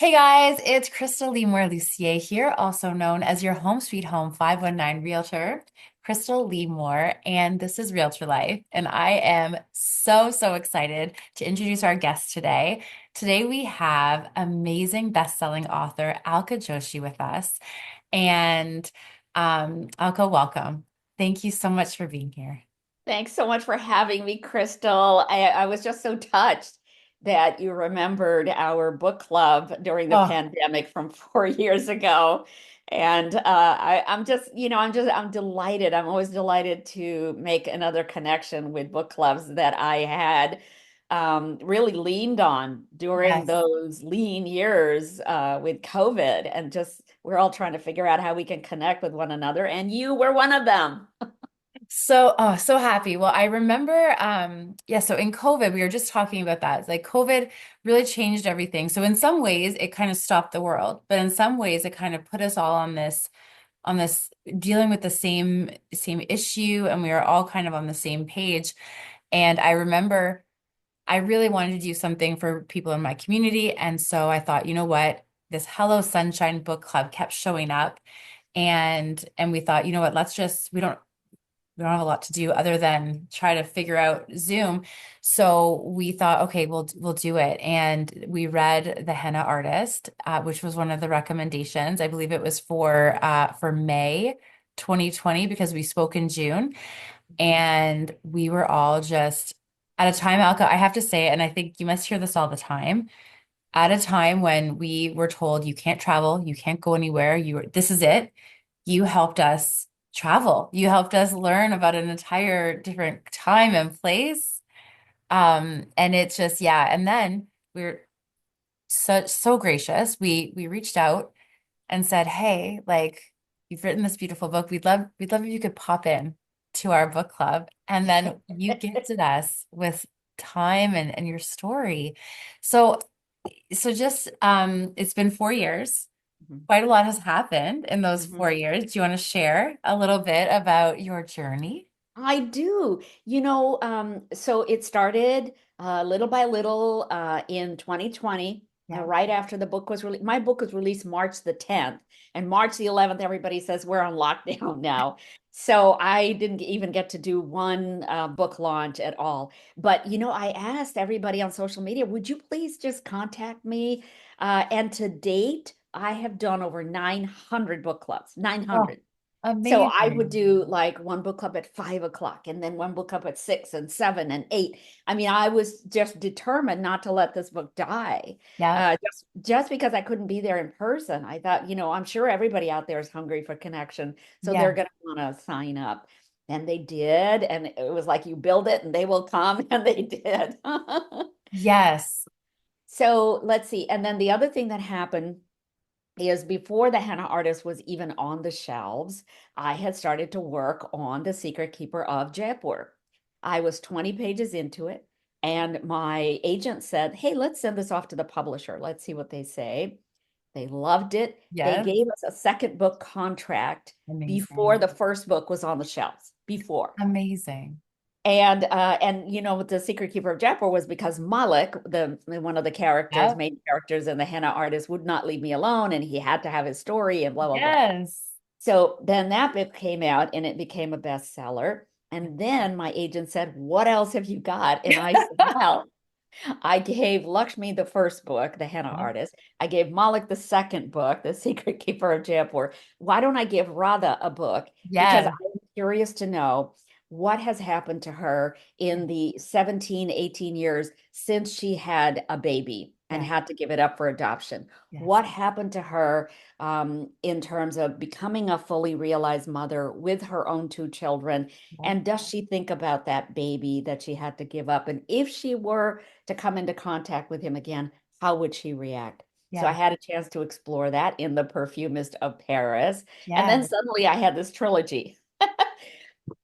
Hey guys, it's Krystal Lee Lucier here, also known as your Home Sweet Home 519 Realtor, Krystal Lee, and this is Realtor Life. And I am so excited to introduce our guest today. Today we have amazing best-selling author Alka Joshi with us. And Alka, welcome. Thank you so much for being here. Thanks so much for having me, Crystal. I was just so touched that you remembered our book club during the Oh, pandemic from 4 years ago. And I'm just, I'm delighted. I'm always delighted to make another connection with book clubs that I had really leaned on during yes. those lean years with COVID. And just, we're all trying to figure out how we can connect with one another. And you were one of them. So happy. Well, I remember, yeah, so in COVID, we were just talking about that. It's like COVID really changed everything. So in some ways, it kind of stopped the world, but in some ways, it kind of put us all on this dealing with the same issue, and we were all kind of on the same page. And I remember I really wanted to do something for people in my community. And so I thought, you know what? This Hello Sunshine book club kept showing up. And we thought, you know what, we don't have a lot to do other than try to figure out Zoom. So we thought, okay, we'll do it. And we read the Henna Artist, which was one of the recommendations. I believe it was for May 2020 because we spoke in June, and we were all just at a time, Alka, I have to say, and I think you must hear this all the time. At a time when we were told you can't travel, you can't go anywhere, this is it. You helped us travel. You helped us learn about an entire different time and place. And it's just, yeah. And then we're so gracious. We reached out and said, "Hey, like you've written this beautiful book. We'd love if you could pop in to our book club." And then you gifted us with time and your story. So just it's been 4 years. Mhm. Quite a lot has happened in those Mhm. 4 years. Do you want to share a little bit about your journey? I do. So it started little by little in 2020, Yeah. right after the book was released. My book was released March the 10th, and March the 11th, everybody says we're on lockdown now. So I didn't even get to do one book launch at all. But, I asked everybody on social media, would you please just contact me? And to date, I have done over 900 book clubs, Oh, 900. So I would amazing. do like one book club at 5 o'clock and then one book club at 6 and 7 and 8. I mean, I was just determined not to let this book die. Yeah. Just because I couldn't be there in person. I thought, I'm sure everybody out there is hungry for connection. So they're Yeah. going to want to sign up. And they did. And it was like you build it and they will come. And they did. Yes. So let's see. And then the other thing that happened is before the Henna Artist was even on the shelves, I had started to work on The Secret Keeper of Jaipur. I was 20 pages into it, and my agent said, "Hey, let's send this off to the publisher. Let's see what they say." They loved it. They Yes. gave us a second book contract before Amazing. the first book was on the shelves, before. Amazing. And the Secret Keeper of Jaipur was because Malik, the one of the characters, Yep. main characters in the Henna Artist, would not leave me alone, and he had to have his story and blah blah blah. Yes. So then that book came out, and it became a bestseller. And then my agent said, "What else have you got?" And I said, "Well, I gave Lakshmi the first book, The Henna Artist. I gave Malik the second book, The Secret Keeper of Jaipur. Why don't I give Radha a book? Because Yes. I'm curious to know what has happened to her in the 17, 18 years since she had a baby and Yes. had to give it up for adoption. Yes. What happened to her in terms of becoming a fully realized mother with her own two children? Yes. And does she think about that baby that she had to give up? And if she were to come into contact with him again, how would she react? So I Yes. had a chance to explore that in The Perfumist of Paris. And then Yes. suddenly I had this trilogy.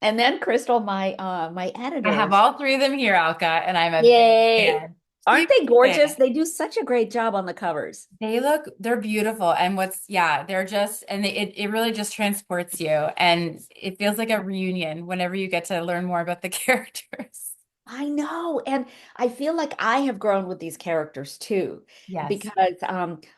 And then Crystal, my I have editor, all three of them here, Alka, and I'm a big yay. fan. Aren't Huge they gorgeous? fan. They do such a great job on the covers. They're beautiful. And yeah, they're just, and it really just transports you. And it feels like a reunion whenever you get to learn more about the characters. I know. And I feel like I have grown with these characters too. Yes. Because,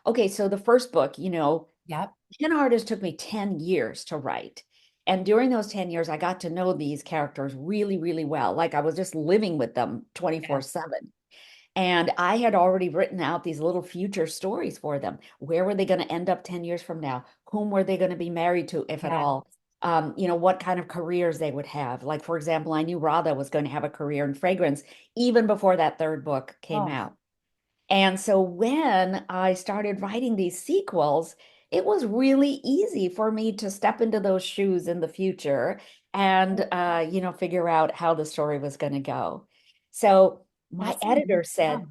okay, so the first book, Yep. Henna Artist took me 10 years to write. And during those 10 years, I got to know these characters really, really well. Like I was just living with them Yes. 24/7. And I had already written out these little future stories for them. Where were they going to end up 10 years from now? Whom were they going to be married to, if at Yeah. all? What kind of careers they would have. Like, for example, I knew Radha was going to have a career in fragrance even before that third book came Oh, out. And so when I started writing these sequels, it was really easy for me to step into those shoes in the future and figure out how the story was going to go. So my that's some editor good stuff. said,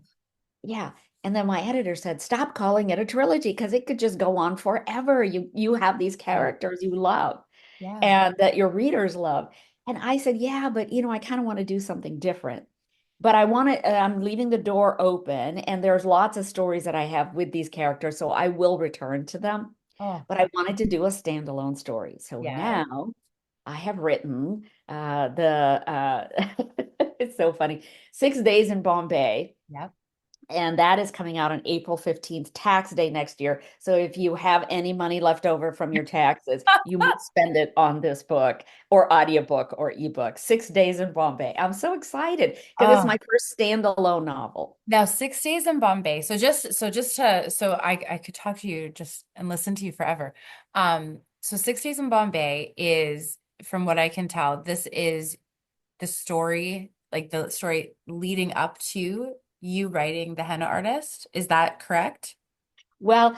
yeah. And then my editor said, stop calling it a trilogy because it could just go on forever. You have these Yeah. characters you love Yeah. and that your readers love. And I said, yeah, but I kind of want to do something different. But I'm leaving the door open, and there's lots of stories that I have with these characters, so I will return to them. Oh, But I wanted to do a standalone story. So yes. now I have written the it's so funny, 6 Days in Bombay, Yep. and that is coming out on April 15th, tax day next year. So if you have any money left over from your taxes, you must spend it on this book or audiobook or ebook. 6 Days in Bombay. I'm so excited because it's Oh, my first standalone novel. now 6 days in Bombay. So I could talk to you just and listen to you forever. So 6 days in Bombay is, from what I can tell, this is the story, like the story leading up to you writing The Henna Artist. Is that correct? Well,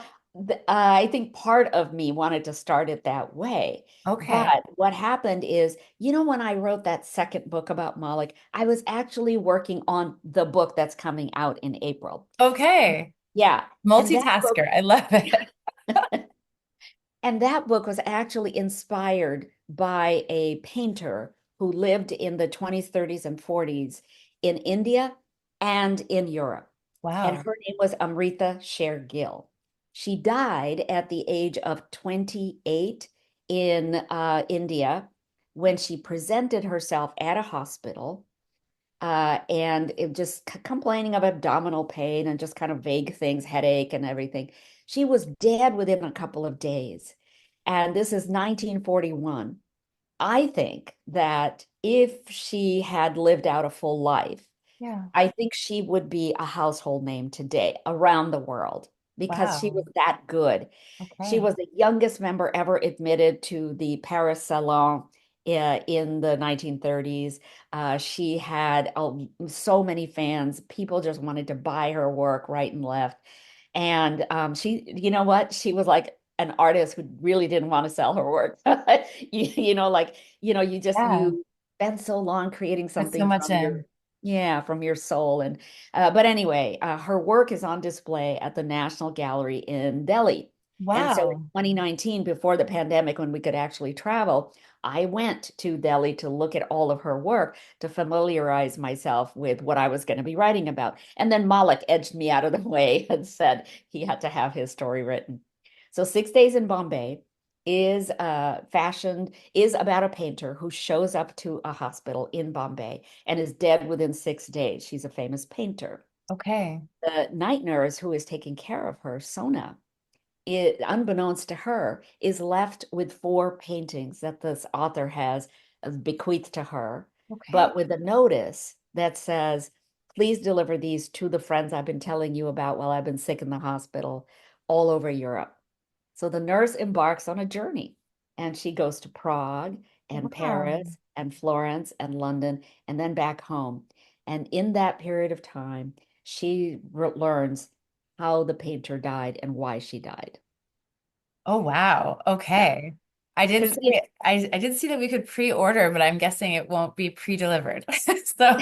I think part of me wanted to start it that way. But Okay. what happened is, when I wrote that second book about Malik, I was actually working on the book that's coming out in April. Okay. Yeah. And that book Multitasker. I love it. And that book was actually inspired by a painter who lived in the 20s, 30s, and 40s in India and in Europe. And Wow. her name was Amrita Sher Gill. She died at the age of 28 in India when she presented herself at a hospital and it just complaining of abdominal pain and just kind of vague things, headache and everything. She was dead within a couple of days. And this is 1941. I think that if she had lived out a full life, Yeah. I think she would be a household name today around the world because she was Wow. that good. She Okay. was the youngest member ever admitted to the Paris Salon in the 1930s. She had so many fans. People just wanted to buy her work right and left. And you know what? She was like an artist who really didn't want to sell her work. Yeah. You spend so long creating Put so something much from your in. yeah, from your soul. And but anyway, her work is on display at the National Gallery in Delhi. And so in Wow. 2019, before the pandemic, when we could actually travel, I went to Delhi to look at all of her work to familiarize myself with what I was going to be writing about. And then Malik edged me out of the way and said he had to have his story written. So 6 Days in Bombay is about a painter who shows up to a hospital in Bombay and is dead within 6 days. She's a famous painter. Okay. The night nurse who is taking care of her, Sona, unbeknownst to her, is left with four paintings that this author has bequeathed to her, Okay. but with a notice that says, please deliver these to the friends I've been telling you about while I've been sick in the hospital all over Europe. So the nurse embarks on a journey and she goes to Prague and Wow. Paris and Florence and London and then back home. And in that period of time, she learns how the painter died and why she died. Oh wow. Yeah. Okay. I did Because it's see I did see that we could pre-order, but I'm guessing it won't be pre-delivered. So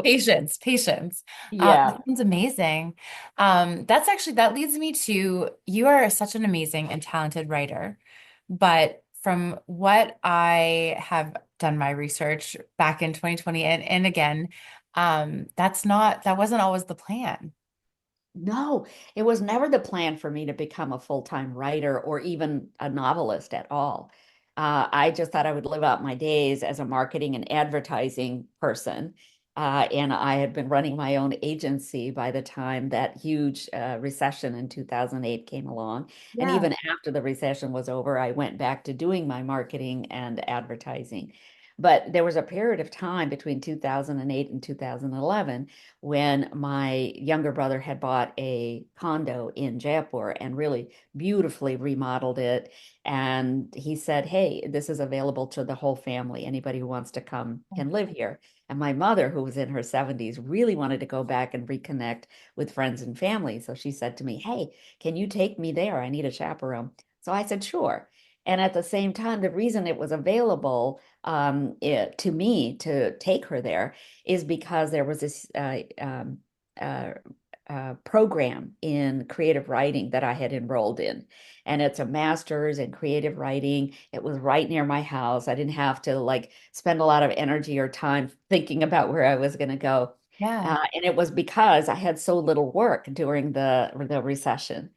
patience, patience. That yeah. sounds amazing. That leads me to, you are such an amazing and talented writer. But from what I have done my research back in 2020 and again, that wasn't always the plan. No, it was never the plan for me to become a full-time writer or even a novelist at all. I just thought I would live out my days as a marketing and advertising person. And I had been running my own agency by the time that huge recession in 2008 came along. And Yeah. even after the recession was over, I went back to doing my marketing and advertising. But there was a period of time between 2008 and 2011 when my younger brother had bought a condo in Jaipur and really beautifully remodeled it. And he said, "Hey, this is available to the whole family. Anybody who wants to come can live here." And my mother, who was in her 70s, really wanted to go back and reconnect with friends and family. So she said to me, "Hey, can you take me there? I need a chaperone." So I said, "Sure." And at the same time, the reason it was available to me to take her there is because there was this uh, program in creative writing that I had enrolled in. And it's a master's in creative writing. It was right near my house. I didn't have to like spend a lot of energy or time thinking about where I was going to go. Yeah. And it was because I had so little work during the recession.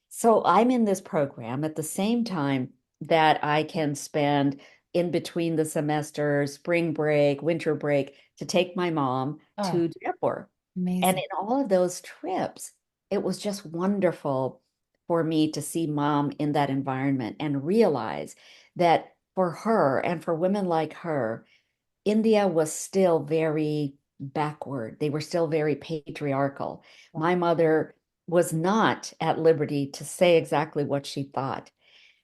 So I'm in this program at the same time that I can spend in between the semesters, spring break, winter break, to take my mom Oh, to Jaipur. And amazing. in all of those trips, it was just wonderful for me to see mom in that environment and realize that for her and for women like her, India was still very backward. They were still very patriarchal. Yeah. My mother was not at liberty to say exactly what she thought,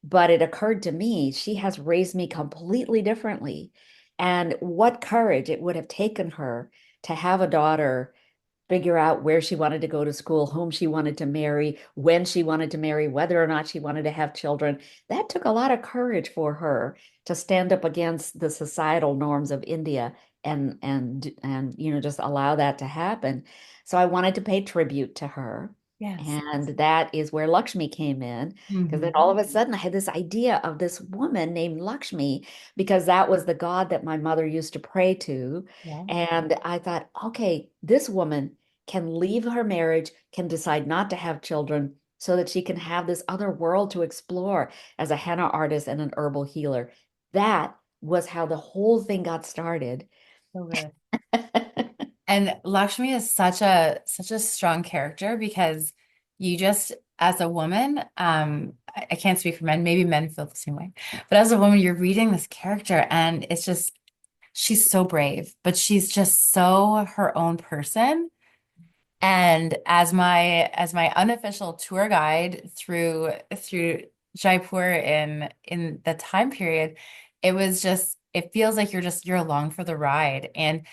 but it occurred to me she has raised me completely differently. And what courage it would have taken her to have a daughter figure out where she wanted to go to school, whom she wanted to marry, when she wanted to marry, whether or not she wanted to have children. That took a lot of courage for her to stand up against the societal norms of India and just allow that to happen. So I wanted to pay tribute to her. Yes. And that is where Lakshmi came in. Because then Hmm. all of a sudden I had this idea of this woman named Lakshmi, because that was the god that my mother used to pray to. Yeah. And I thought, okay, this woman can leave her marriage, can decide not to have children so that she can have this other world to explore as a henna artist and an herbal healer. That was how the whole thing got started. So good. And Lakshmi is such a strong character because you just as a woman, I can't speak for men, maybe men feel the same way. But as a woman, you're reading this character and it's just she's so brave, but she's just so her own person. And as my unofficial tour guide through Jaipur in the time period, it was just it feels like you're along for the ride. And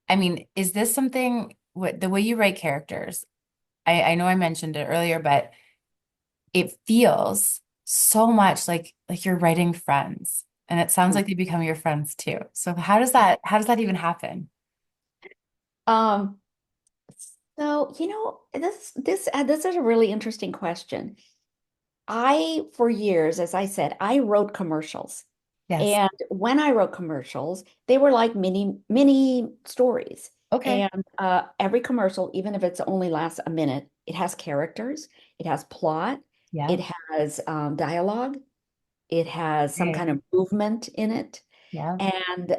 I mean, is this something the way you write characters? I know I mentioned it earlier, but it feels so much like you're writing friends. And it sounds like they become your friends too. So how does that even happen? Um, so this is a really interesting question. For years, as I said, I wrote commercials. Yes. And when I wrote commercials, they were like mini stories. Okay. And every commercial, even if it's only lasts a minute, it has characters, it has plot, Yeah. it has dialogue, it has some Okay. kind of movement in it. Yeah. And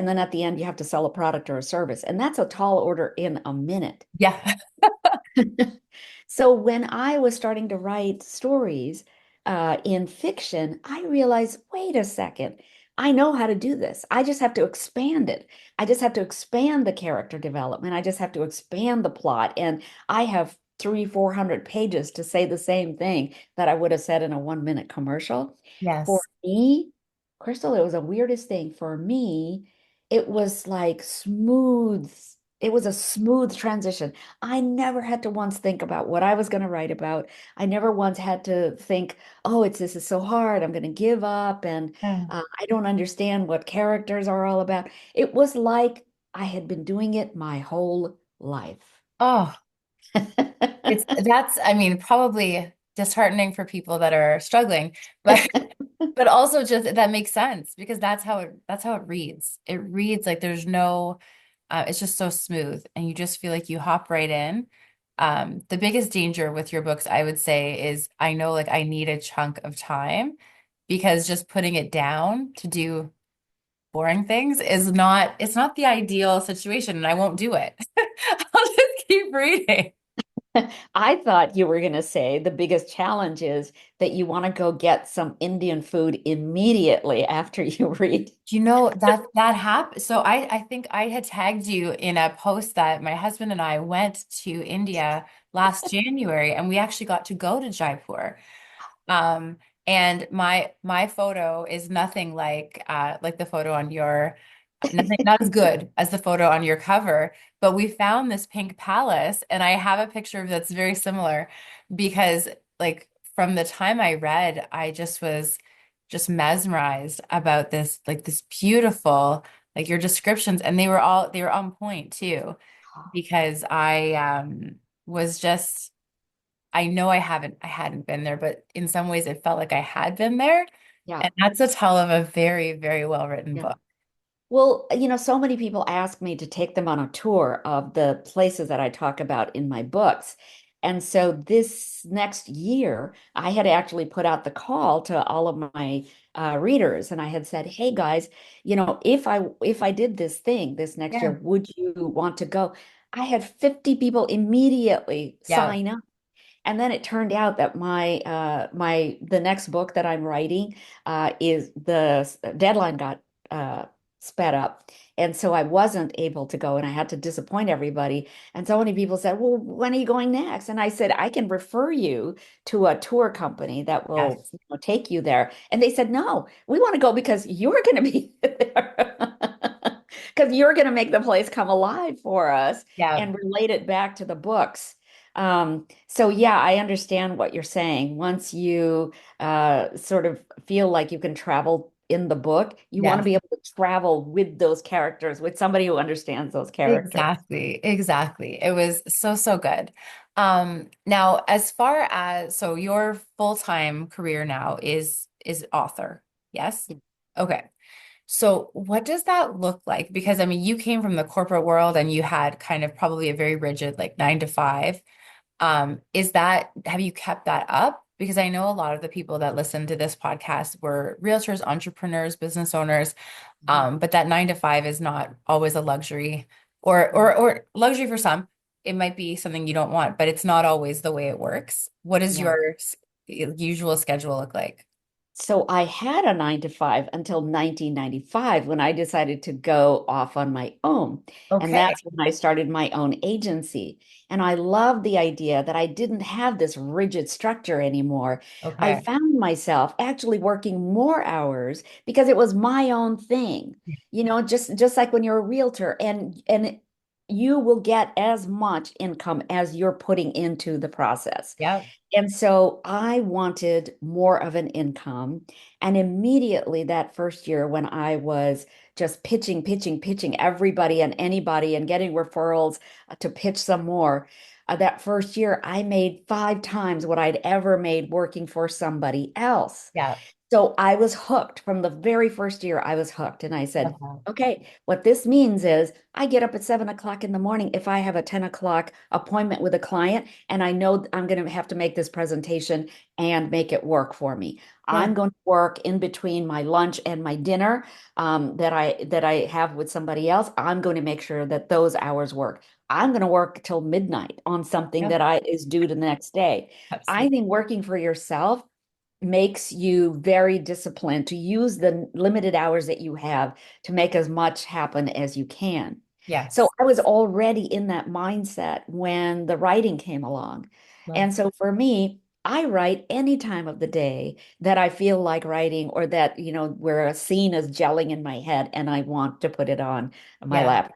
then at the end, you have to sell a product or a service. And that's a tall order in a minute. Yeah. So when I was starting to write stories in fiction, I realized, wait a second, I know how to do this. I just have to expand it. I just have to expand the character development. I just have to expand the plot. And I have 400 pages to say the same thing that I would have said in a 1 minute commercial. For Yes. me, Crystal, it was the weirdest thing. For me, it was like smooth. It was a smooth transition. I never had to once think about what I was going to write about. I never once had to think, oh, this is so hard. I'm going to give up. And Yeah. I don't understand what characters are all about. It was like I had been doing it my whole life. Oh, I mean, probably disheartening for people that are struggling, but but also just that makes sense because that's how it reads. It reads like there's no it's just so smooth and you just feel like you hop right in. The biggest danger with your books, I would say, is I know like I need a chunk of time because just putting it down to do boring things is not, it's not the ideal situation, and I won't do it. I'll just keep reading. I thought you were going to say the biggest challenge is that you want to go get some Indian food immediately after you read. You know that happened. So I think I had tagged you in a post that my husband and I went to India last January, and we actually got to go to Jaipur. Um, and my photo is nothing like the photo on your nothing, not as good as the photo on your cover, but we found this pink palace, and I have a picture that's very similar because like from the time I read, I just was just mesmerized about this like this beautiful like your descriptions, and they were on point too because I was just I know I hadn't been there, but in some ways it felt like I had been there. Yeah. And that's a tell of a very, very well written Yeah. book. Well, so many people ask me to take them on a tour of the places that I talk about in my books. And so this next year, I had actually put out the call to all of my readers, and I had said, "Hey guys, if I did this thing this next year, Yeah. would you want to go?" I had 50 people immediately Yeah. sign up. And then it turned out that the next book that I'm writing is the deadline got sped up. And so I wasn't able to go and I had to disappoint everybody. And so many people said, "Well, when are you going next?" And I said, "I can refer you to a tour company that will, Yes. take you there." And they said, "No, we want to go because you're going to be there." Because you're going to make the place come alive for us Yeah. and relate it back to the books. So yeah, I understand what you're saying. Once you sort of feel like you can travel in the book, you want to Yes. be able to travel with those characters, with somebody who understands those characters. Exactly. Exactly. It was so, so good. Now as far as so your full-time career now is author. Yes? Okay. So what does that look like? Because I mean, you came from the corporate world and you had kind of probably a very rigid like 9 to 5. Is that, have you kept that up? Because I know a lot of the people that listen to this podcast were realtors, entrepreneurs, business owners, Mhm. but that 9 to 5 is not always a luxury Mhm. or luxury for some. It might be something you don't want, but it's not always the way it works. What does Yeah. your usual schedule look like? So I had a 9 to 5 until 1995 when I decided to go off on my own. And Okay. that's when I started my own agency. And I loved the idea that I didn't have this rigid structure anymore. I Okay. found myself actually working more hours because it was my own thing. Just like when you're a realtor and you will get as much income as you're putting into the process. Yeah. And so I wanted more of an income. And immediately that first year, when I was just pitching, pitching, pitching everybody and anybody and getting referrals to pitch some more, that first year, I made 5 times what I'd ever made working for somebody else. Yeah. So I was hooked from the very first year. I was hooked. And I said, Okay. okay, what this means is I get up at 7 o'clock in the morning if I have a 10 o'clock appointment with a client and I know I'm going to have to make this presentation and make it work for me. Yeah. I'm going to work in between my lunch and my dinner that I have with somebody else. I'm going to make sure that those hours work. I'm going to work till midnight on something Yep. that I is due the next day. I Absolutely. think working for yourself makes you very disciplined to use the limited hours that you have to make as much happen as you can. So Yes. I was already in that mindset when the writing came along. Love. And so for me, I write any time of the day that I feel like writing or that, where a scene is gelling in my head and I want to put it on my Yeah. lap.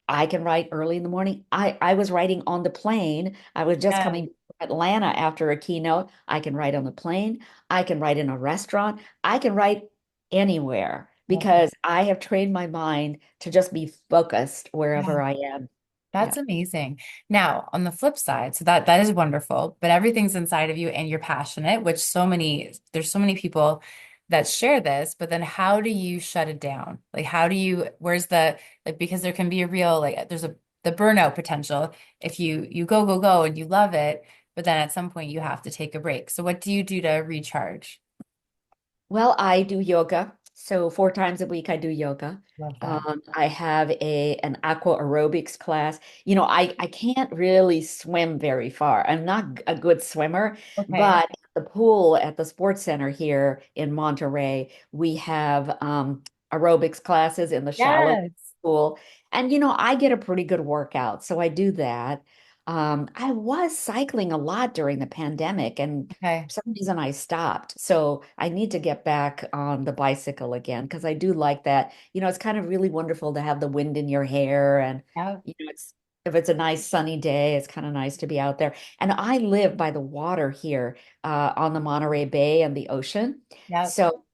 I can write early in the morning. I was writing on the plane. I was just Yeah. coming from Atlanta after a keynote. I can write on the plane. I can write in a restaurant. I can write anywhere Okay. because I have trained my mind to just be focused wherever I am. That's Yeah. amazing. Now, on the flip side, so that is wonderful, but everything's inside of you and you're passionate, which there's so many people that share this, but then how do you shut it down? Like how do you, where's the like because there can be a real like there's a the burnout potential if you go go go and you love it, but then at some point you have to take a break. So what do you do to recharge? Well, I do yoga. So 4 times a week I do yoga. Love that. I have an aqua aerobics class. I can't really swim very far. I'm not a good swimmer, Okay. but at the pool at the sports center here in Monterey, we have aerobics classes in the shallow Yes. pool. And I get a pretty good workout, so I do that. I was cycling a lot during the pandemic, and Okay. for some reason I stopped. So I need to get back on the bicycle again because I do like that. It's kind of really wonderful to have the wind in your hair and Yeah. it's if it's a nice sunny day, it's kind of nice to be out there. And I live by the water here on the Monterey Bay and the ocean. Yeah. So,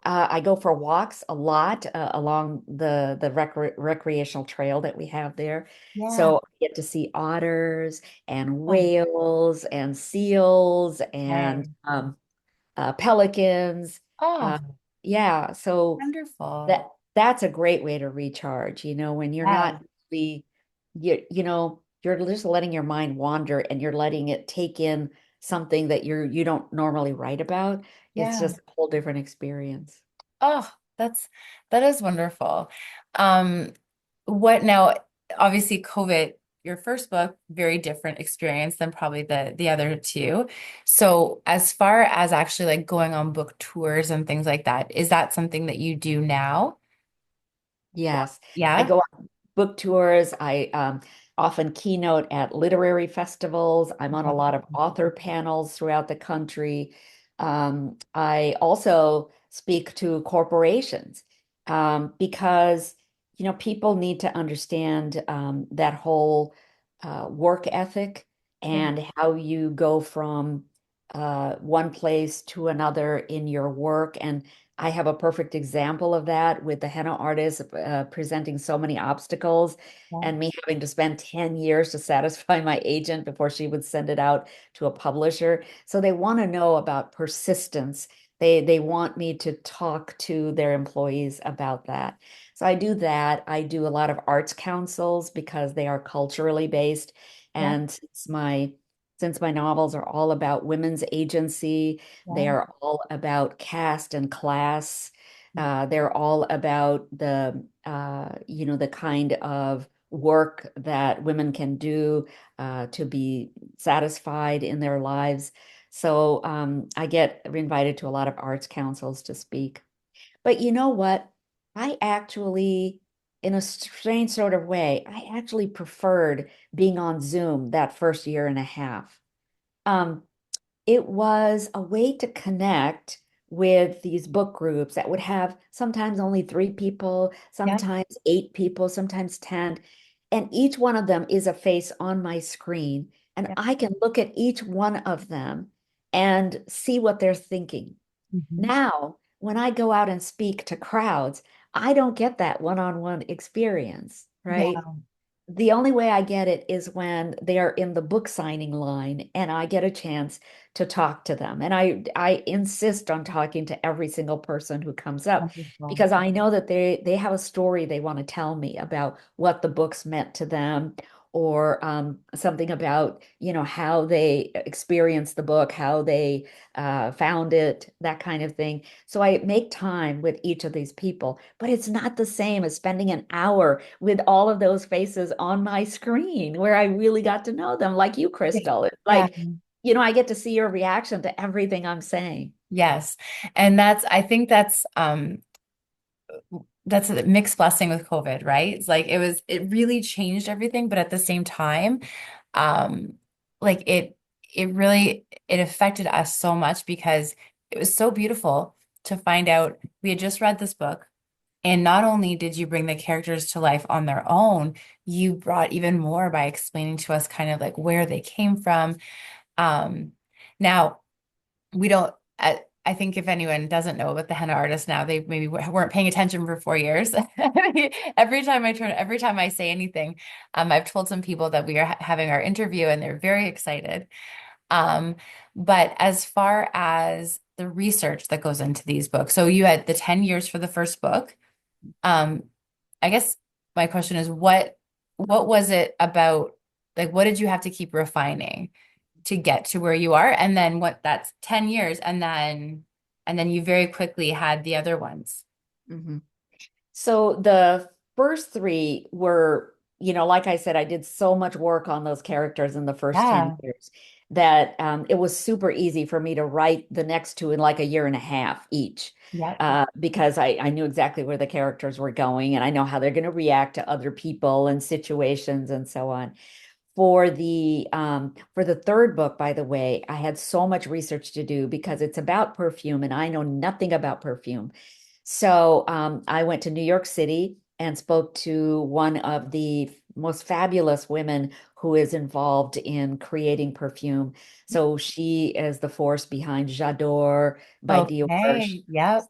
I go for walks a lot along the recreational trail that we have there. Yeah. So I get to see otters and Oh, whales and seals and okay. pelicans. Oh, Uh, yeah, so wonderful. that's a great way to recharge, when you're Yeah. not really you're just letting your mind wander and you're letting it take in something that you don't normally write about. It's Yeah. just a whole different experience. Oh, that is wonderful. Um, what now, obviously COVID, your first book, very different experience than probably the other two. So as far as actually like going on book tours and things like that, is that something that you do now? Yes. I Yeah. go on book tours. I often keynote at literary festivals. I'm on a lot of author panels throughout the country. I also speak to corporations because, people need to understand that whole work ethic Yeah. and how you go from one place to another in your work. And I have a perfect example of that with the henna artist presenting so many obstacles Yeah. and me having to spend 10 years to satisfy my agent before she would send it out to a publisher. So they want to know about persistence. They want me to talk to their employees about that. So I do that. I do a lot of arts councils because they are culturally based. Yeah. And since my novels are all about women's agency, they Yeah. are all about caste and class. They're all about the kind of work that women can do to be satisfied in their lives. So I get invited to a lot of arts councils to speak. But you know what? I actually, in a strange sort of way, I actually preferred being on Zoom that first year and a half. Um, it was a way to connect with these book groups that would have sometimes only 3 people, Yeah. sometimes 8 people, sometimes 10. And each one of them is a face on my screen. And Yeah. I can look at each one of them and see what they're thinking. Mhm. Now, when I go out and speak to crowds, I don't get that one-on-one experience, right? Yeah. The only way I get it is when they are in the book signing line and I get a chance to talk to them. And I insist on talking to every single person who comes up Wonderful. because I know that they have a story they want to tell me about what the books meant to them or something about, how they experienced the book, how they found it, that kind of thing. So I make time with each of these people, but it's not the same as spending an hour with all of those faces on my screen where I really got to know them, like you, Krystal. It's Yeah. like, I get to see your reaction to everything I'm saying. Yes. And I think that's a mixed blessing with COVID, right? It's like it really changed everything, but at the same time, um, like it affected us so much because it was so beautiful to find out we had just read this book. And not only did you bring the characters to life on their own, you brought even more by explaining to us kind of like where they came from. Now we don't, I think if anyone doesn't know about the henna artist now, they maybe weren't paying attention for 4 years. Every time I say anything, I've told some people that we are having our interview and they're very excited. Um, but as far as the research that goes into these books, so you had the 10 years for the first book. Um, I guess my question is what was it about, like what did you have to keep refining to get to where you are? And then what that's 10 years and then and then you very quickly had the other ones. Mhm. So the first three were, like I said, I did so much work on those characters in the first 10 Yeah. years that it was super easy for me to write the next two in like a year and a half each, Yep. because I knew exactly where the characters were going and I know how they're going to react to other people and situations and so on. For the third book, by the way, I had so much research to do because it's about perfume and I know nothing about perfume. So I went to New York City and spoke to one of the most fabulous women who is involved in creating perfume. So she is the force behind J'adore by Dior, Okay. Yep.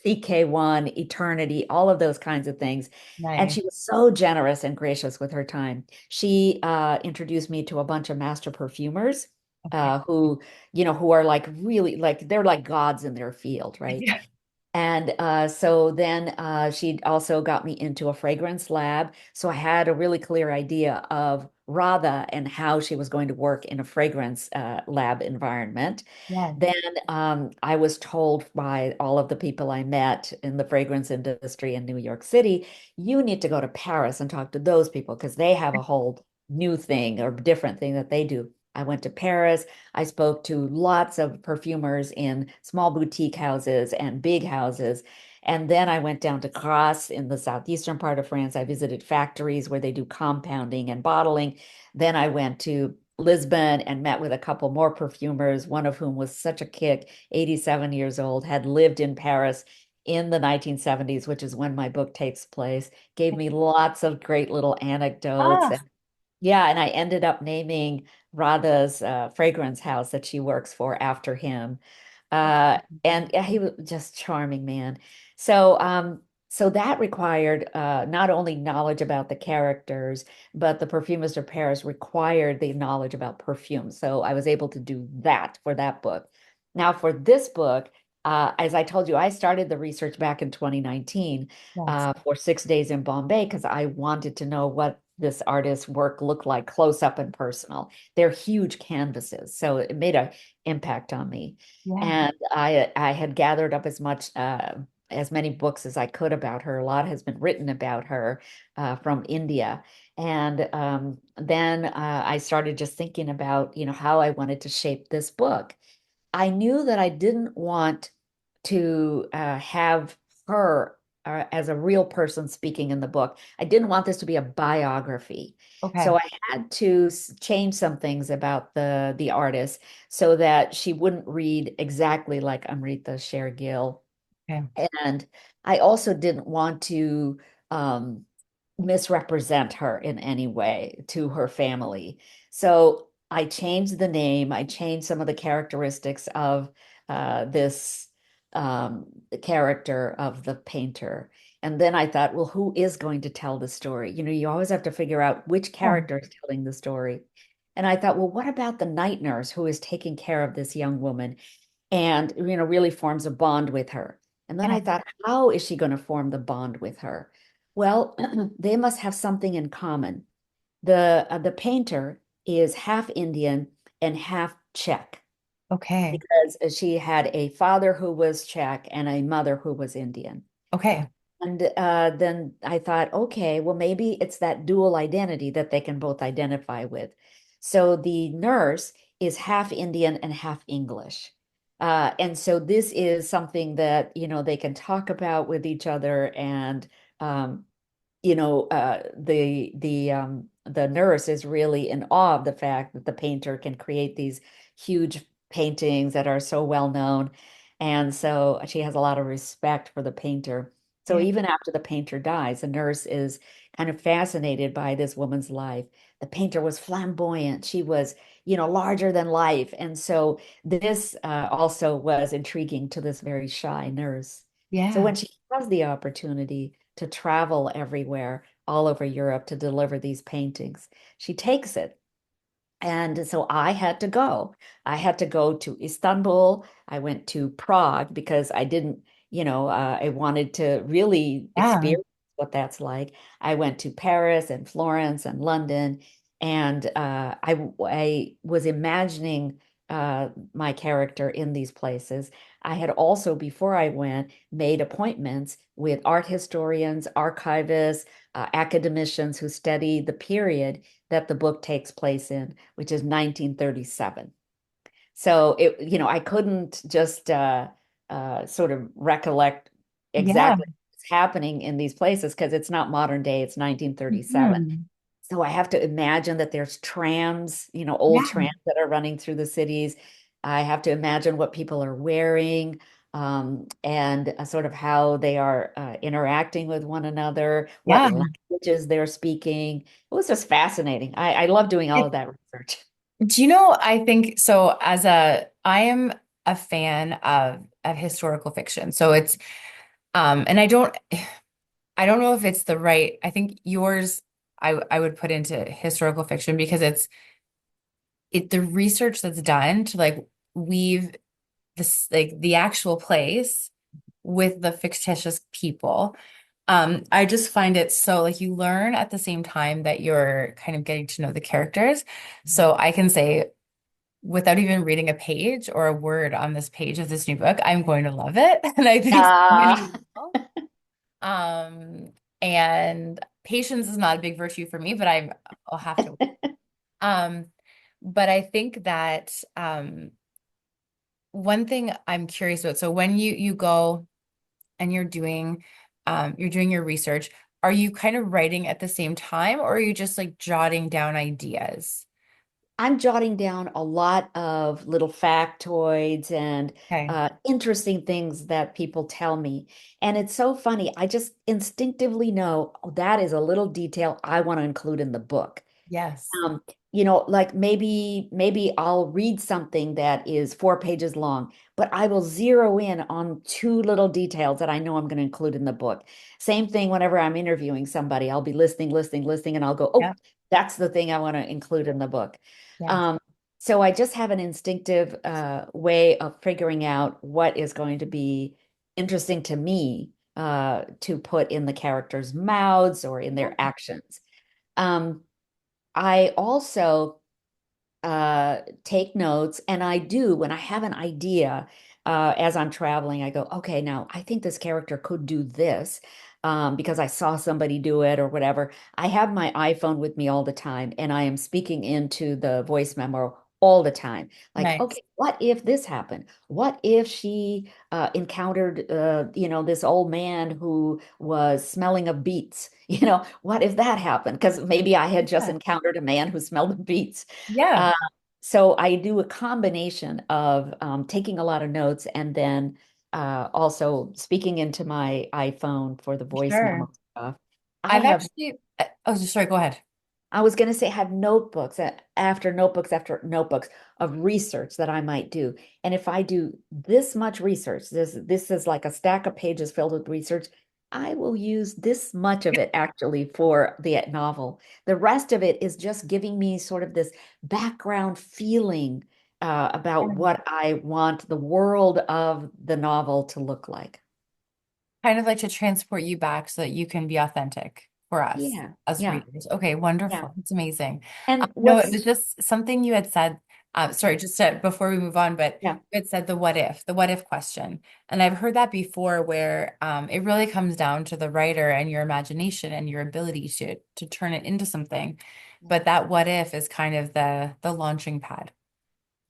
CK1, Eternity, all of those kinds of things. And Nice. she was so generous and gracious with her time. She introduced me to a bunch of master perfumers Okay. who are like really like they're like gods in their field, right? Yeah. And so then she also got me into a fragrance lab. So I had a really clear idea of Radha and how she was going to work in a fragrance lab environment. Yes. Then I was told by all of the people I met in the fragrance industry in New York City, you need to go to Paris and talk to those people because they have a whole new thing or different thing that they do. I went to Paris. I spoke to lots of perfumers in small boutique houses and big houses. And then I went down to Grasse in the southeastern part of France. I visited factories where they do compounding and bottling. Then I went to Lisbon and met with a couple more perfumers, one of whom was such a kick, 87 years old, had lived in Paris in the 1970s, which is when my book takes place, gave me lots of great little anecdotes. Ah. And yeah, and I ended up naming Radha's fragrance house that she works for after him. And yeah, he was just charming man. So that required not only knowledge about the characters, but the Perfumist of Paris required the knowledge about perfume. So I was able to do that for that book. Now for this book, as I told you, I started the research back in 2019 Yes. for 6 days in Bombay because I wanted to know what this artist's work looked like close up and personal. They're huge canvases, so it made an impact on me. Yeah. And I had gathered up as many books as I could about her. A lot has been written about her from India. And then I started just thinking about, how I wanted to shape this book. I knew that I didn't want to have her as a real person speaking in the book. I didn't want this to be a biography. So Okay. I had to change some things about the artist so that she wouldn't read exactly like Amrita Shergill. Okay. And I also didn't want to um, misrepresent her in any way to her family. So I changed the name, I changed some of the characteristics of this character of the painter. And then I thought, well, who is going to tell the story? You always have to figure out which Yeah. character is telling the story. And I thought, well, what about the night nurse who is taking care of this young woman and, really forms a bond with her? And then Yeah. I thought, how is she going to form the bond with her? Well, they must have something in common. The painter is half Indian and half Czech Okay. because she had a father who was Czech and a mother who was Indian. Okay. And then I thought, okay, well, maybe it's that dual identity that they can both identify with. So the nurse is half Indian and half English. And so this is something that, they can talk about with each other and um, the nurse is really in awe of the fact that the painter can create these huge paintings that are so well known. And so she has a lot of respect for the painter. So Yeah. even after the painter dies, the nurse is kind of fascinated by this woman's life. The painter was flamboyant. She was, larger than life. And so this also was intriguing to this very shy nurse. So Yeah. when she has the opportunity to travel everywhere, all over Europe to deliver these paintings, she takes it. And so I had to go. I had to go to Istanbul. I went to Prague because I didn't, I wanted to really Yeah. experience what that's like. I went to Paris and Florence and London, and I was imagining my character in these places. I had also, before I went, made appointments with art historians, archivists, academicians who study the period that the book takes place in, which is 1937. So I couldn't just sort of recollect Yeah. exactly what's happening in these places because it's not modern day, it's 1937. Mhm. So I have to imagine that there's trams, old Yeah. trams that are running through the cities. I have to imagine what people are wearing, and sort of how they are interacting with one another, what Yeah. languages they're speaking. It was just fascinating. I love doing all of that research. Do you know, I think so I am a fan of historical fiction. So it's and I don't know if it's the right, I think yours I would put into historical fiction because the research that's done to like weave this like the actual place with the fictitious people. I just find it so like you learn at the same time that you're kind of getting to know the characters. So I can say without even reading a page or a word on this page of this new book, I'm going to love it. And I think so many Uh, people. Um, and patience is not a big virtue for me, but I'll have to. Um, but I think that one thing I'm curious about, so when you go and you're doing your research, are you kind of writing at the same time or are you just like jotting down ideas? I'm jotting down a lot of little factoids and Okay. interesting things that people tell me. And it's so funny. I just instinctively know, oh, that is a little detail I want to include in the book. Yes. Um, like maybe I'll read something that is 4 pages long, but I will zero in on two little details that I know I'm going to include in the book. Same thing whenever I'm interviewing somebody, I'll be listening, and I'll go, oh, Yep. that's the thing I want to include in the book. Yes. Um, so I just have an instinctive way of figuring out what is going to be interesting to me to put in the characters' mouths or in their actions. Um, I also take notes, and I do when I have an idea as I'm traveling. I go, okay, now I think this character could do this because I saw somebody do it or whatever. I have my iPhone with me all the time, and I am speaking into the voice memo all the time. Like, Nice. okay, what if this happened? What if she encountered, this old man who was smelling of beets? What if that happened? Because maybe I had just Yeah. encountered a man who smelled of beets. Yeah, Uh, so I do a combination of taking a lot of notes and then also speaking into my iPhone for the voice sure. memo stuff. I I've have actually, oh, sorry, go ahead. I was going to say, have notebooks after notebooks of research that I might do. And if I do this much research, this is like a stack of pages filled with research, I will use this much of it actually for the novel. The rest of it is just giving me sort of this background feeling about Yeah. what I want the world of the novel to look like. Kind of like to transport you back so that you can be authentic for us Yeah, as yeah, readers. Okay, yeah. wonderful. It's amazing. And No, it what's, was just something you had said. Sorry, just before we move on, but yeah. you had said the what if question. And I've heard that before where it really comes down to the writer and your imagination and your ability to turn it into something. But that what if is kind of the launching pad.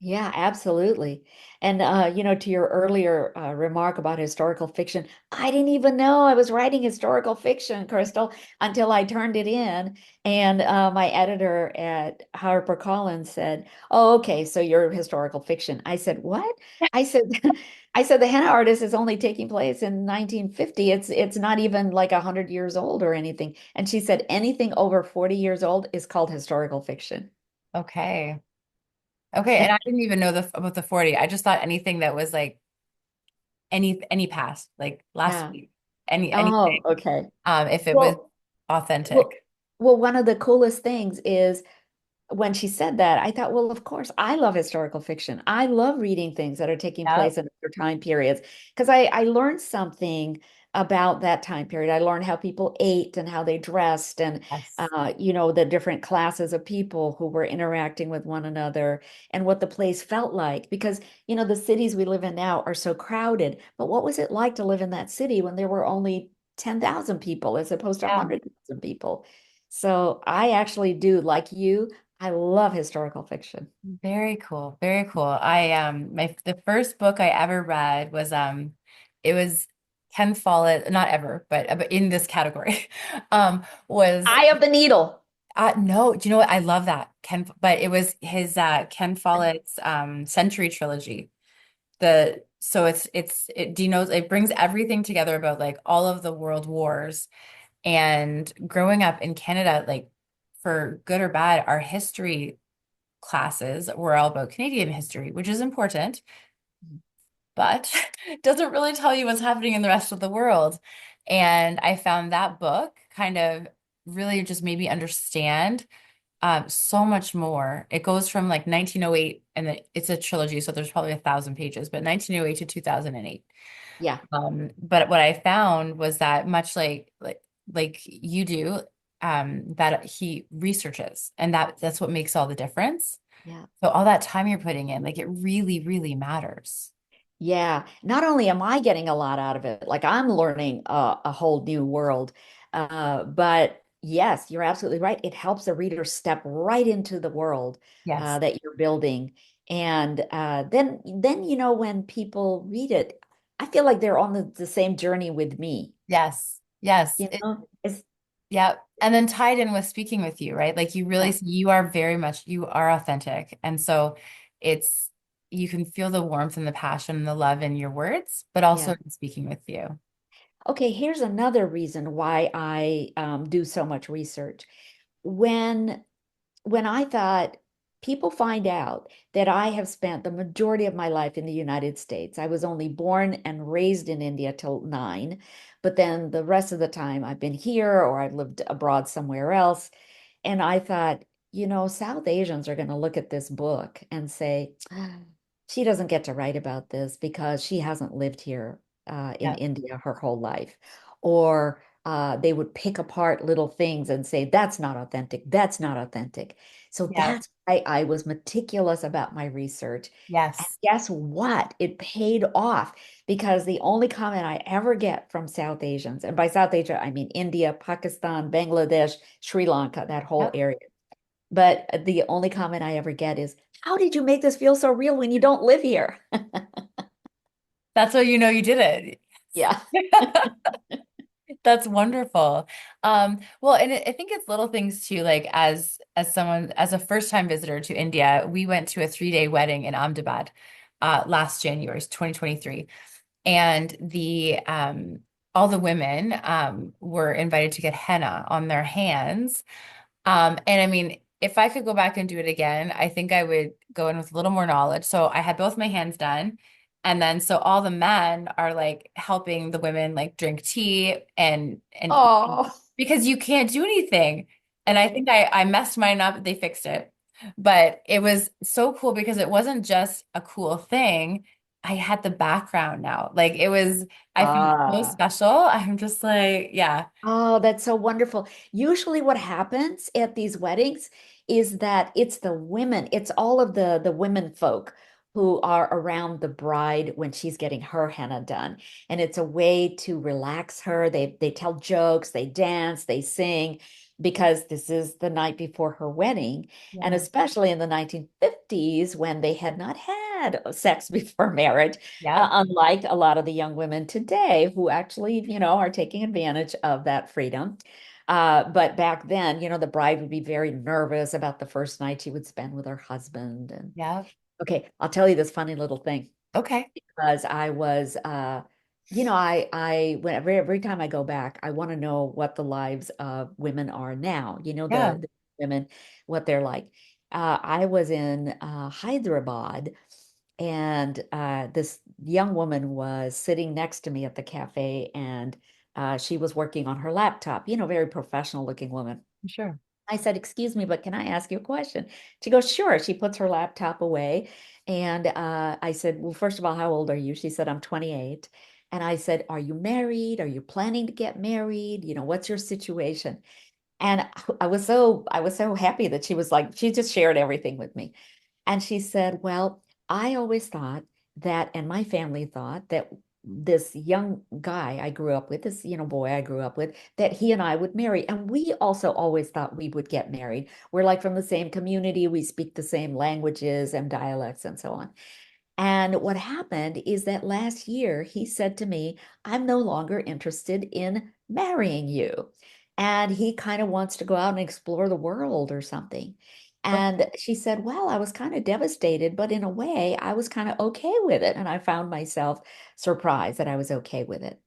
Yeah, absolutely. And to your earlier remark about historical fiction, I didn't even know I was writing historical fiction, Crystal, until I turned it in. And my editor at HarperCollins said, "Oh, okay, so you're historical fiction." I said, "What?" I said, "I said the Henna Artist is only taking place in 1950. It's not even like 100 years old or anything." And she said, "Anything over 40 years old is called historical fiction." Okay. Okay, and I didn't even know about the 40. I just thought anything that was like any past, like last Yeah. week, Oh, anything, okay. if it was Well, well, authentic. well, one of the coolest things is when she said that, I thought, well, of course, I love historical fiction. I love reading things that are taking Yeah. place in other time periods because I learned something about that time period. I learned how people ate and how they dressed and Yes. the different classes of people who were interacting with one another and what the place felt like. Because, the cities we live in now are so crowded. But what was it like to live in that city when there were only 10,000 people as opposed to Yeah. 100,000 people? So I actually do, like you, I love historical fiction. Very cool. Very cool. I the first book I ever read was it was Ken Follett, not ever, but in this category. Was Eye of the Needle. no, do you know what? I love that. But it was his Ken Follett's Century trilogy. It denotes it brings everything together about like all of the world wars and growing up in Canada, like for good or bad, our history classes were all about Canadian history, which is important, but it doesn't really tell you what's happening in the rest of the world. And I found that book kind of really just made me understand so much more. It goes from like 1908, and it's a trilogy, so there's probably 1,000 pages, but 1908 to 2008. Yeah. But what I found was that much like you do, that he researches, and that's what makes all the difference. Yeah. So all that time you're putting in, like it really, really matters. Yeah, not only am I getting a lot out of it, like I'm learning a whole new world, but yes, you're absolutely right. It helps the reader step right into the world Yes, that you're building, and then when people read it, I feel like they're on the same journey with me. yes, yes. It's Yeah. And then tied in with speaking with you, right? Like you really, yeah, you are very much, you are authentic. And so it's, you can feel the warmth and the passion and the love in your words, but also yeah. in speaking with you. Okay, here's another reason why I do so much research. When when I thought people find out that I have spent the majority of my life in the United States, I was only born and raised in India till 9, but then the rest of the time I've been here or I've lived abroad somewhere else. And I thought, South Asians are going to look at this book and say, she doesn't get to write about this because she hasn't lived here in Yeah. India her whole life. Or they would pick apart little things and say, that's not authentic. That's not authentic. So Yeah. that's why I was meticulous about my research. And Yes. guess what? It paid off because the only comment I ever get from South Asians, and by South Asia, I mean India, Pakistan, Bangladesh, Sri Lanka, that whole Yep. area. But the only comment I ever get is, how did you make this feel so real when you don't live here? That's how you know you did it. Yeah. That's wonderful. Well, and I think it's little things too, like as someone as a first time visitor to India, we went to a 3-day wedding in Ahmedabad last January, 2023. And the all the women were invited to get henna on their hands. And I mean, if I could go back and do it again, I think I would go in with a little more knowledge. So I had both my hands done. And then so all the men are like helping the women like drink tea and eat Oh, because you can't do anything. And I right. think I messed mine up, they fixed it. But it was so cool because it wasn't just a cool thing. I had the background now. Like it was, I felt so Ah. special. I'm just like, yeah, Oh, that's so wonderful. Usually what happens at these weddings is that it's the women, it's all of the women folk who are around the bride when she's getting her henna done. And it's a way to relax her. They tell jokes, they dance, they sing because this is the night before her wedding. And yeah, especially in the 1950s when they had not had sex before marriage, yeah, unlike a lot of the young women today who actually, are taking advantage of that freedom. But back then, the bride would be very nervous about the first night she would spend with her husband. And yeah. okay, I'll tell you this funny little thing Okay. because I was, when every time I go back, I want to know what the lives of women are now. Yeah. The women, what they're like. I was in Hyderabad and this young woman was sitting next to me at the cafe, and she was working on her laptop, very professional looking woman. Sure. I said, "Excuse me, but can I ask you a question?" She goes, "Sure." She puts her laptop away. And I said, "Well, first of all, how old are you?" She said, "I'm 28." And I said, "Are you married? Are you planning to get married? You know, what's your situation?" And I was so happy that she was like, she just shared everything with me. And she said, "Well, I always thought that, and my family thought that this young guy I grew up with, this, boy I grew up with, that he and I would marry. And we also always thought we would get married. We're like from the same community, we speak the same languages and dialects and so on." And what happened is that last year he said to me, "I'm no longer interested in marrying you." And he kind of wants to go out and explore the world or something. And she said, "Well, I was kind of devastated, but in a way, I was kind of okay with it." And I found myself surprised that I was okay with it.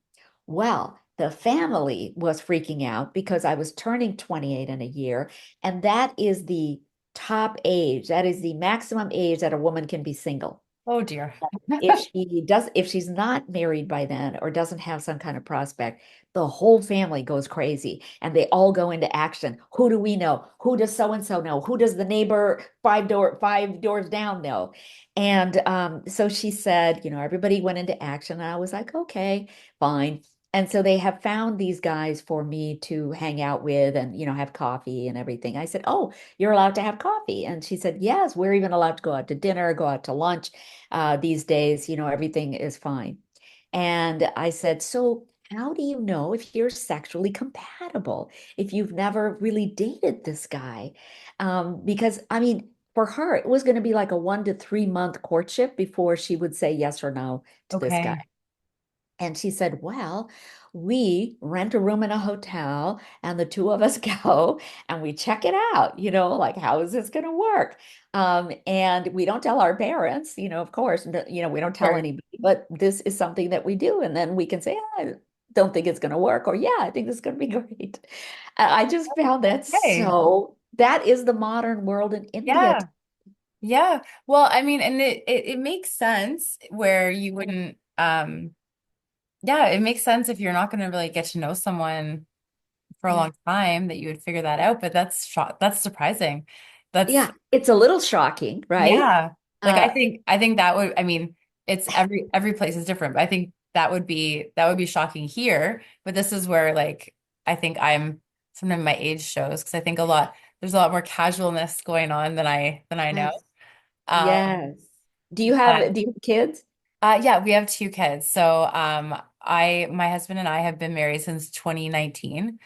Well, the family was freaking out because I was turning 28 in a year, and that is the top age. That is the maximum age that a woman can be single. Oh dear. If she's not married by then or doesn't have some kind of prospect, the whole family goes crazy and they all go into action. Who do we know? Who does so and so know? Who does the neighbor five doors down know? And so she said, everybody went into action. And I was like, okay, fine. And so they have found these guys for me to hang out with and, have coffee and everything. I said, "Oh, you're allowed to have coffee." And she said, "Yes, we're even allowed to go out to dinner, go out to lunch. These days, everything is fine." And I said, "So how do you know if you're sexually compatible if you've never really dated this guy?" Because I mean, for her, it was going to be like a 1 to 3 month courtship before she would say yes or no to this guy. Okay. And she said, "Well, we rent a room in a hotel and the two of us go and we check it out, like how is this going to work?" And we don't tell our parents, of course, we don't tell Sure. anybody, but this is something that we do. And then we can say, "I don't think it's going to work," or "Yeah, I think this is going to be great." I just found Hey. that is the modern world in India. Yeah. Yeah. Well, I mean, and it makes sense where you wouldn't yeah, it makes sense if you're not going to really get to know someone for a Yeah. long time that you would figure that out, but that's surprising. That's Yeah, it's a little shocking, right? yeah. Like Uh, I think that would I mean, it's every place is different, but I think that would be shocking here, but this is where like I think I'm sometimes my age shows because I think there's a lot more casualness going on than I know. yes. Um, Yes. but Do you have kids? yeah, we have two kids. So my husband and I have been married since 2019,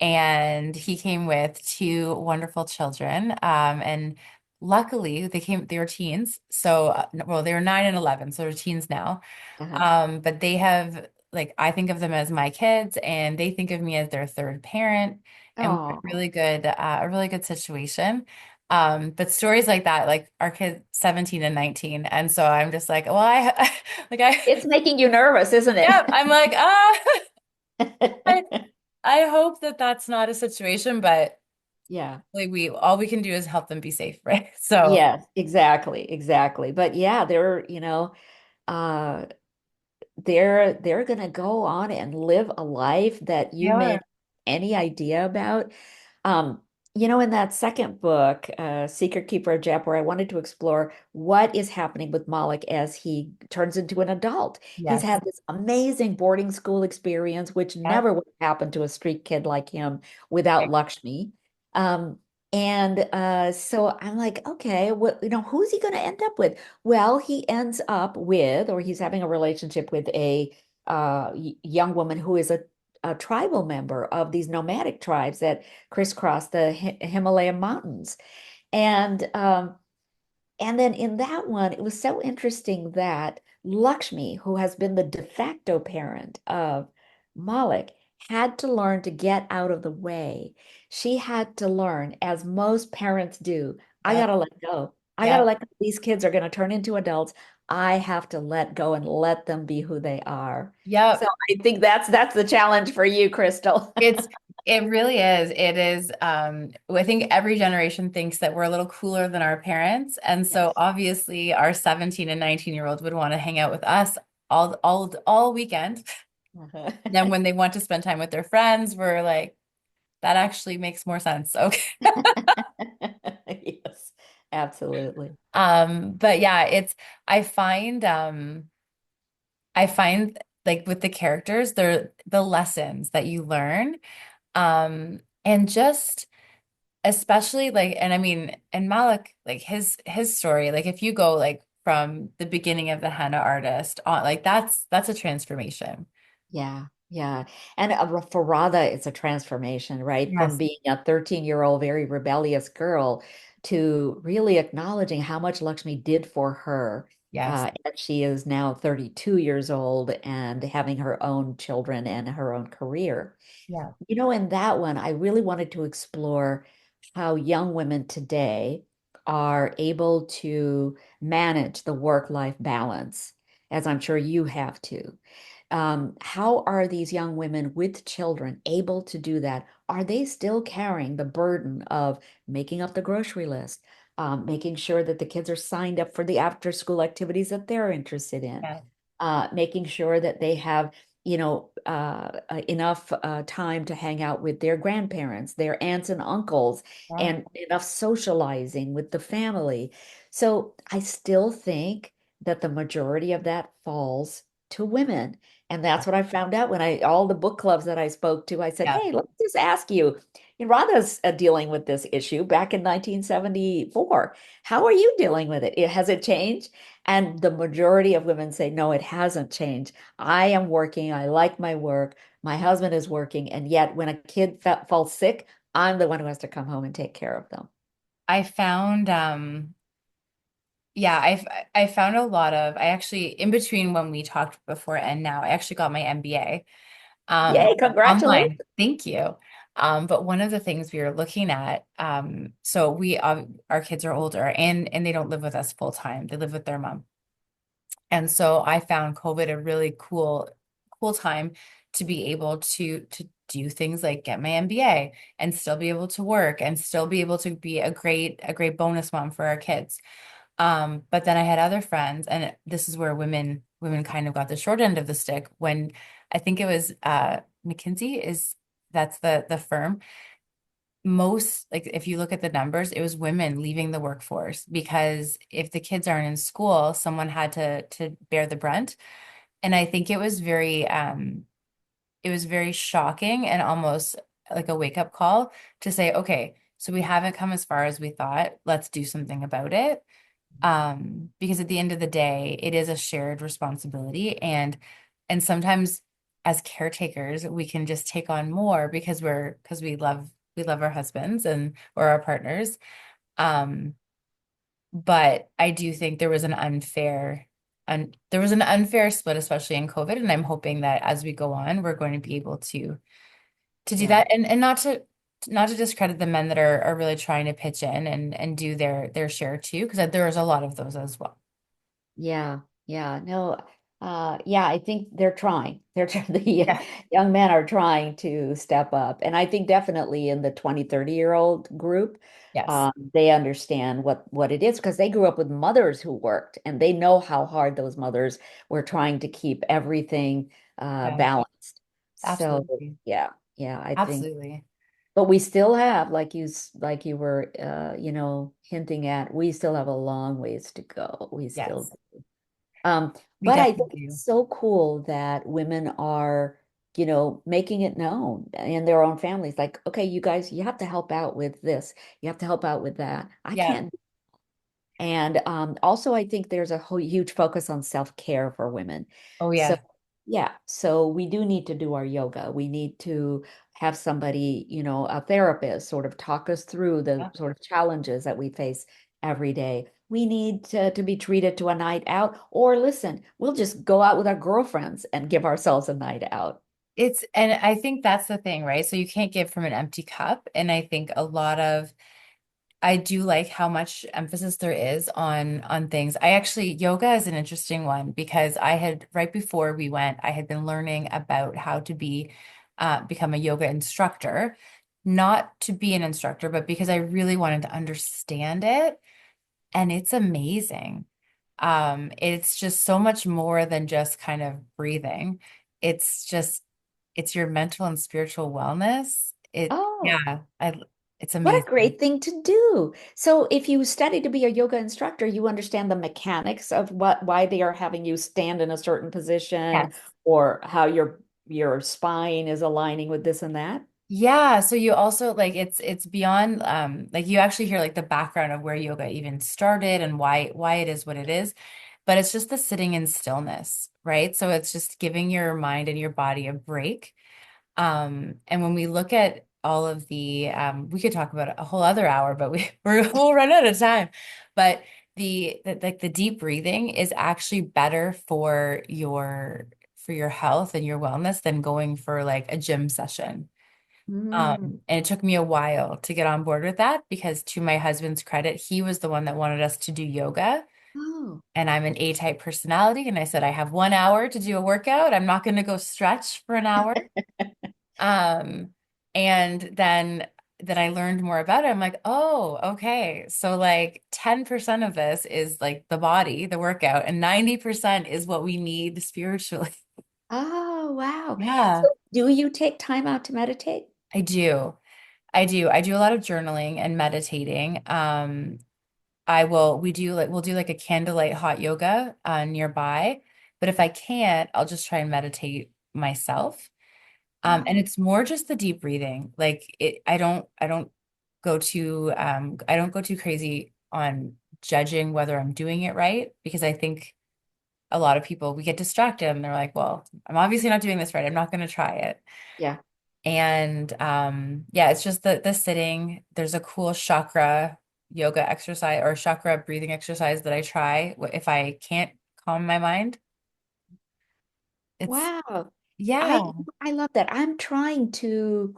and he came with two wonderful children. And luckily they were teens. So well, they were 9 and 11, so they're teens now. Uh-huh. But they have like I think of them as my kids, and they think of me as their third parent, and we have Oh, a really good situation. But stories like that, like our kids 17 and 19. And so I'm just like, well, like it's making you nervous, isn't yeah, it? I'm like, I, I hope that that's not a situation, but Yeah. like all we can do is help them be safe, right? So Yes, exactly, exactly. But yeah, uh they're gonna go on and live a life that they you may are. have any idea about. Um, in that second book, Secret Keeper of Jaipur, I wanted to explore what is happening with Malik as he turns into an adult. He's Yes. had this amazing boarding school experience, which Yep. never would happen to a street kid like him without Lakshmi. Um, and so I'm like, okay, who's he going to end up with? Well, he ends up with, or he's having a relationship with a young woman who is a tribal member of these nomadic tribes that crisscross the Himalayan mountains. And and then in that one, it was so interesting that Lakshmi, who has been the de facto parent of Malik, had to learn to get out of the way. She had to learn, as most parents do, I Yep. gotta let go. I gotta Yep. let go. These kids are gonna turn into adults. I have to let go and let them be who they are. So Yep. I think that's the challenge for you, Krystal. It's it really is. It is I think every generation thinks that we're a little cooler than our parents. And so Yes. obviously our 17 and 19-year-old would want to hang out with us all weekend. Then when they want to spend time with their friends, we're like, that actually makes more sense. Okay. Yes, absolutely. But yeah, I find like with the characters, they're the lessons that you learn. And just especially like, and I mean, and Malik, like his story, like if you go like from the beginning of the Henna Artist on, like that's a transformation. Yeah, yeah. And for Radha, it's a transformation, right? From Yes. being a 13-year-old, very rebellious girl to really acknowledging how much Lakshmi did for her. Yes. And she is now 32 years old and having her own children and her own career. Yeah. You know, in that one, I really wanted to explore how young women today are able to manage the work-life balance, as I'm sure you have to. How are these young women with children able to do that? Are they still carrying the burden of making up the grocery list, making sure that the kids are signed up for the after-school activities that they're interested in, Yeah. making sure that they have, enough time to hang out with their grandparents, their aunts and uncles, Yeah. and enough socializing with the family. So I still think that the majority of that falls to women. And that's what I found out when all the book clubs that I spoke to, I said, Yeah. hey, let's just ask you. And Radha's dealing with this issue back in 1974. How are you dealing with it? Has it changed? And the majority of women say, no, it hasn't changed. I am working. I like my work. My husband is working. And yet, when a kid falls sick, I'm the one who has to come home and take care of them. I found yeah, I found a lot of I actually in between when we talked before and now I actually got my MBA Yay, congratulations. online. Thank you. But one of the things we were looking at, so we our kids are older and they don't live with us full time. They live with their mom. And so I found COVID a really cool time to be able to do things like get my MBA and still be able to work and still be able to be a great bonus mom for our kids. But then I had other friends, and this is where women kind of got the short end of the stick when I think it was McKinsey is that's the firm. Most like if you look at the numbers, it was women leaving the workforce because if the kids aren't in school, someone had to bear the brunt. And I think it was very shocking and almost like a wake-up call to say, okay, so we haven't come as far as we thought. Let's do something about it. Because at the end of the day, it is a shared responsibility and sometimes as caretakers, we can just take on more because we love our husbands and or our partners. Um, but I do think there was an unfair split, especially in COVID, and I'm hoping that as we go on, we're going to be able to do Yeah. that and not to discredit the men that are really trying to pitch in and do their share too, because there's a lot of those as well. Yeah, yeah, no, yeah, I think they're trying. The Yeah. young men are trying to step up. And I think definitely in the 20, 30-year-old group, Yes. they understand what it is because they grew up with mothers who worked and they know how hard those mothers were trying to keep everything Yeah. balanced. So Absolutely. yeah, yeah, I think, Absolutely. but we still have, like you were, hinting at, we still have a long ways to go. We still Yes. We but I think definitely do. it's so cool that women are, making it known in their own families. Like, okay, you guys, you have to help out with this. You have to help out with that. I Yeah. can't. And also, I think there's a whole huge focus on self-care for women. Oh So, yeah. yeah, so we do need to do our yoga. We need to have somebody, a therapist, sort of talk us through the Yeah. sort of challenges that we face every day. We need to be treated to a night out, or listen, we'll just go out with our girlfriends and give ourselves a night out. And I think that's the thing, right? So you can't give from an empty cup. And I think I do like how much emphasis there is on things. I actually yoga is an interesting one because I had right before we went, I had been learning about how to become a yoga instructor, not to be an instructor, but because I really wanted to understand it, and it's amazing. It's just so much more than just kind of breathing. It's just it's your mental and spiritual wellness. Oh, Yeah, It's What a amazing. great thing to do. So if you study to be a yoga instructor, you understand the mechanics of why they are having you stand in a certain position Yes. or how your spine is aligning with this and that. Yeah, so you also like it's beyond like you actually hear like the background of where yoga even started and why it is what it is, but it's just the sitting in stillness, right? So it's just giving your mind and your body a break. And when we look at all of the we could talk about it a whole other hour, but we'll run out of time. But like the deep breathing is actually better for your health and your wellness than going for like a gym session. Mm. And it took me a while to get on board with that because, to my husband's credit, he was the one that wanted us to do yoga. Oh, And I'm an A-type personality. And I said, I have 1 hour to do a workout. I'm not going to go stretch for an hour. Um, and then I learned more about it. I'm like, oh, okay. So like 10% of this is like the body, the workout, and 90% is what we need spiritually. oh, wow. Yeah, So do you take time out to meditate? I do. I do. I do a lot of journaling and meditating. We'll do like a candlelight hot yoga nearby. But if I can't, I'll just try and meditate myself. And Oh, it's more just the deep breathing. Like I don't go too crazy on judging whether I'm doing it right because I think a lot of people we get distracted and they're like, well, I'm obviously not doing this right. I'm not going to try it. yeah. And yeah, it's just the sitting. There's a cool chakra yoga exercise or chakra breathing exercise that I try if I can't calm my mind. It's Wow. yeah, I love that. I'm trying to,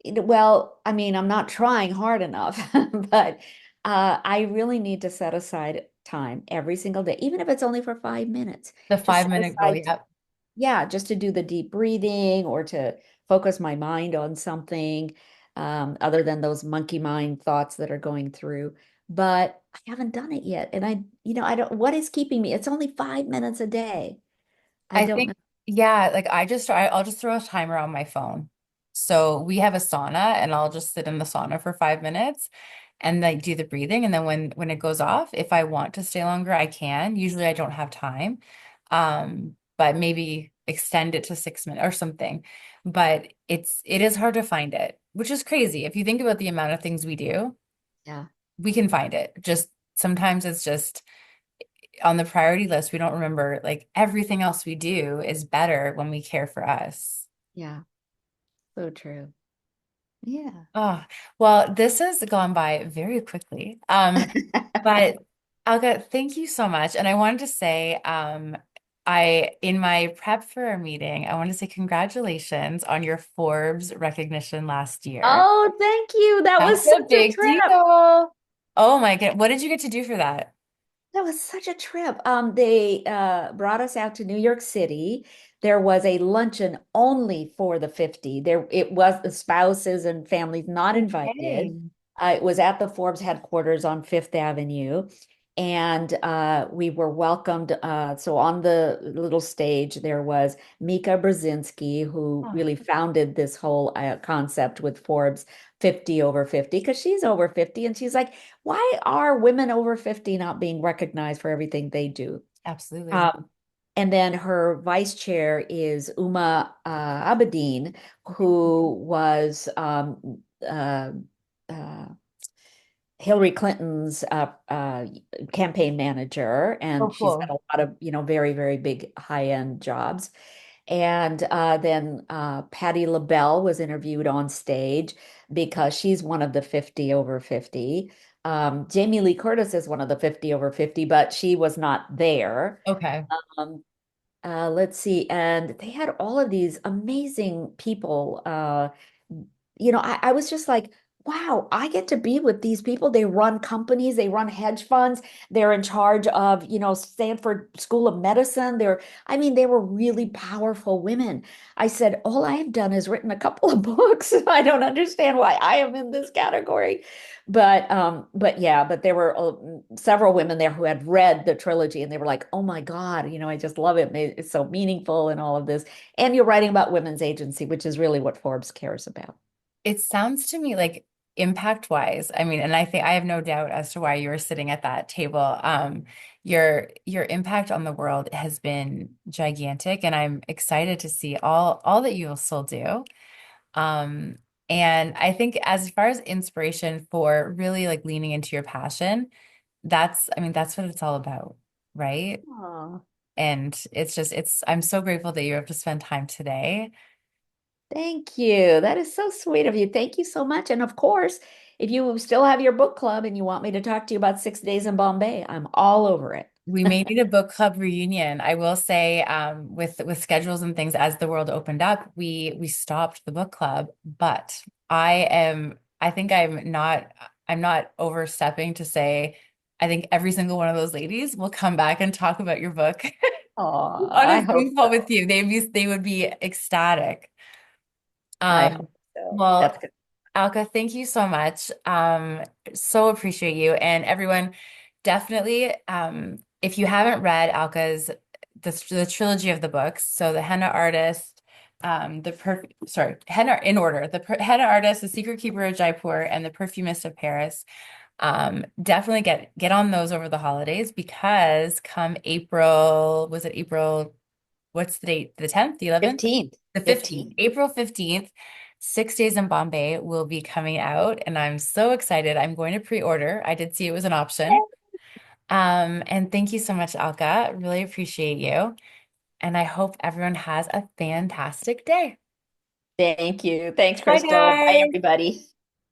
well, I mean, I'm not trying hard enough, but I really need to set aside time every single day, even if it's only for 5 minutes. the Just five set minute rule. aside, Yep. yeah, just to do the deep breathing or to focus my mind on something other than those monkey mind thoughts that are going through. But I haven't done it yet. And I don't, what is keeping me? It's only 5 minutes a day. I I don't think, know. yeah, like I'll just throw a timer on my phone. So we have a sauna and I'll just sit in the sauna for 5 minutes and like do the breathing. And then when it goes off, if I want to stay longer, I can. Usually I don't have time. But maybe extend it to 6 minutes or something. But it is hard to find it, which is crazy. If you think about the amount of things we do, Yeah, we can find it. Just sometimes it's just on the priority list, we don't remember like everything else we do is better when we care for us. yeah, so true. Yeah. Oh, well, this has gone by very quickly. But Alga, thank you so much. And I wanted to say, in my prep for our meeting, I want to say congratulations on your Forbes recognition last year. Oh, thank you. That That's was a such a big trip. deal. Oh my God. What did you get to do for that? That was such a trip. They brought us out to New York City. There was a luncheon only for the 50. There it was the spouses and families not invited. Okay. It was at the Forbes headquarters on Fifth Avenue. And we were welcomed. So on the little stage, there was Mika Brzezinski, who Oh, really founded this whole concept with Forbes 50 over 50, because she's over 50. And she's like, why are women over 50 not being recognized for everything they do? absolutely. Um, and then her vice chair is Uma Abedin, who was uh, Hillary Clinton's campaign manager, Oh, and she's had cool. a lot of, very, very big high-end jobs. And then Patti LaBelle was interviewed on stage because she's one of the 50 over 50. Jamie Lee Curtis is one of the 50 over 50, but she was not there. Okay. Um, let's see. And they had all of these amazing people. I was just like, wow, I get to be with these people. They run companies, they run hedge funds, they're in charge of, Stanford School of Medicine. I mean, they were really powerful women. I said, all I have done is written a couple of books. I don't understand why I am in this category. But yeah, but there were several women there who had read the trilogy and they were like, oh my God, I just love it. It's so meaningful and all of this. And you're writing about women's agency, which is really what Forbes cares about. It sounds to me like impact wise, I mean, and I think I have no doubt as to why you were sitting at that table. Your impact on the world has been gigantic, and I'm excited to see all that you will still do. Um, and I think as far as inspiration for really like leaning into your passion, I mean, that's what it's all about, right? Oh, And I'm so grateful that you have to spend time today. thank you. That is so sweet of you. Thank you so much. And of course, if you still have your book club and you want me to talk to you about 6 days in Bombay, I'm all over it. We may need a book club reunion. I will say, with schedules and things as the world opened up, we stopped the book club. But I think I'm not overstepping to say I think every single one of those ladies will come back and talk about your book Oh, on I a hope Zoom call with so. you. They would be ecstatic. I Um, hope so. well, That's good. Alka, thank you so much. So appreciate you. And everyone, definitely, if you haven't read Alka's the trilogy of the books, so the Henna Artist, Henna in order, Henna Artist, the Secret Keeper of Jaipur, and the Perfumist of Paris. Definitely get on those over the holidays because come April, was it April? What's the date? The 10th, the 11th? 15th. The 15th. 15th. April 15th, 6 Days in Bombay will be coming out, and I'm so excited. I'm going to pre-order. I did see it was an option. And thank you so much, Alka. Really appreciate you. And I hope everyone has a fantastic day. Thank you. Thanks, Bye, Krystal. Bye, guys. everybody.